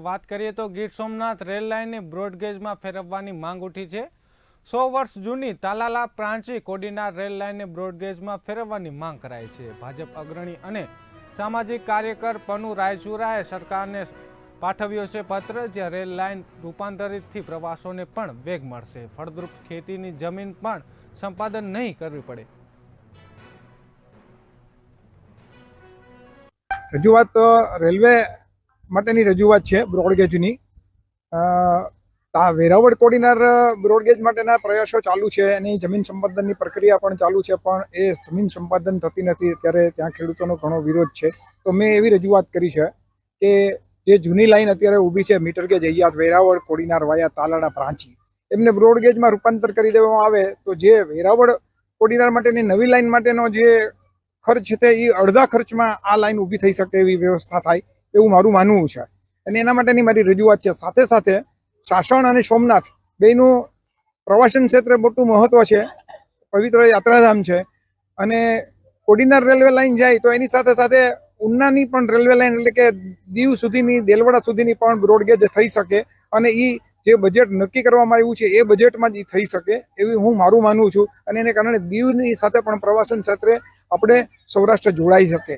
વાત કરીએ તો ગીર સોમનાથ રેલ લાઇનને બ્રોડગેજમાં ફેરવવાની માંગ ઉઠી છે। 100 વર્ષ જૂની તાલાલા પ્રાંચી કોડીનાર રેલ લાઇનને બ્રોડગેજમાં ફેરવવાની માંગ કરાઈ છે। ભાજપ અગ્રણી અને સામાજિક કાર્યકર પનુ રાયચુરાએ સરકારને પાઠવ્યો છે પત્ર, જ્યાં રેલ લાઇન રૂપાંતરિતથી પ્રવાસોને પણ વેગ મળશે, ફળદ્રુપ ખેતીની જમીન પણ સંપાદન નહીં કરવી પડે। રજૂઆત રેલવે માટેની રજૂઆત છે બ્રોડગેજની। વેરાવળ કોડીનાર બ્રોડગેજ માટેના પ્રયાસો ચાલુ છે, એની જમીન સંપાદનની પ્રક્રિયા પણ ચાલુ છે, પણ એ જમીન સંપાદન થતી નથી, ત્યારે ત્યાં ખેડૂતોનો ઘણો વિરોધ છે। તો મેં એવી રજૂઆત કરી છે કે જે જૂની લાઈન અત્યારે ઊભી છે મીટર ગેજ અહીંયા વેરાવળ કોડીનાર વાયા તાલાળા પ્રાંચી, એમને બ્રોડગેજમાં રૂપાંતર કરી દેવામાં આવે તો જે વેરાવળ કોડીનાર માટેની નવી લાઈન માટેનો જે ખર્ચ છે તે અડધા ખર્ચમાં આ લાઈન ઊભી થઈ શકે એવી વ્યવસ્થા થાય એવું મારું માનવું છે, અને એના માટેની મારી રજૂઆત છે। સાથે સાથે સાસણ અને સોમનાથ બેયનું પ્રવાસન ક્ષેત્રે મોટું મહત્વ છે, પવિત્ર યાત્રાધામ છે, અને કોડીનાર રેલવે લાઈન જાય તો એની સાથે સાથે ઉનાની પણ રેલવે લાઈન એટલે કે દીવ સુધીની, દેલવાડા સુધીની પણ બ્રોડગેજ થઈ શકે, અને એ જે બજેટ નક્કી કરવામાં આવ્યું છે એ બજેટમાં જ થઈ શકે એવી હું મારું માનવું છું, અને એને કારણે દીવની સાથે પણ પ્રવાસન ક્ષેત્રે આપણે સૌરાષ્ટ્ર જોડાઈ શકે।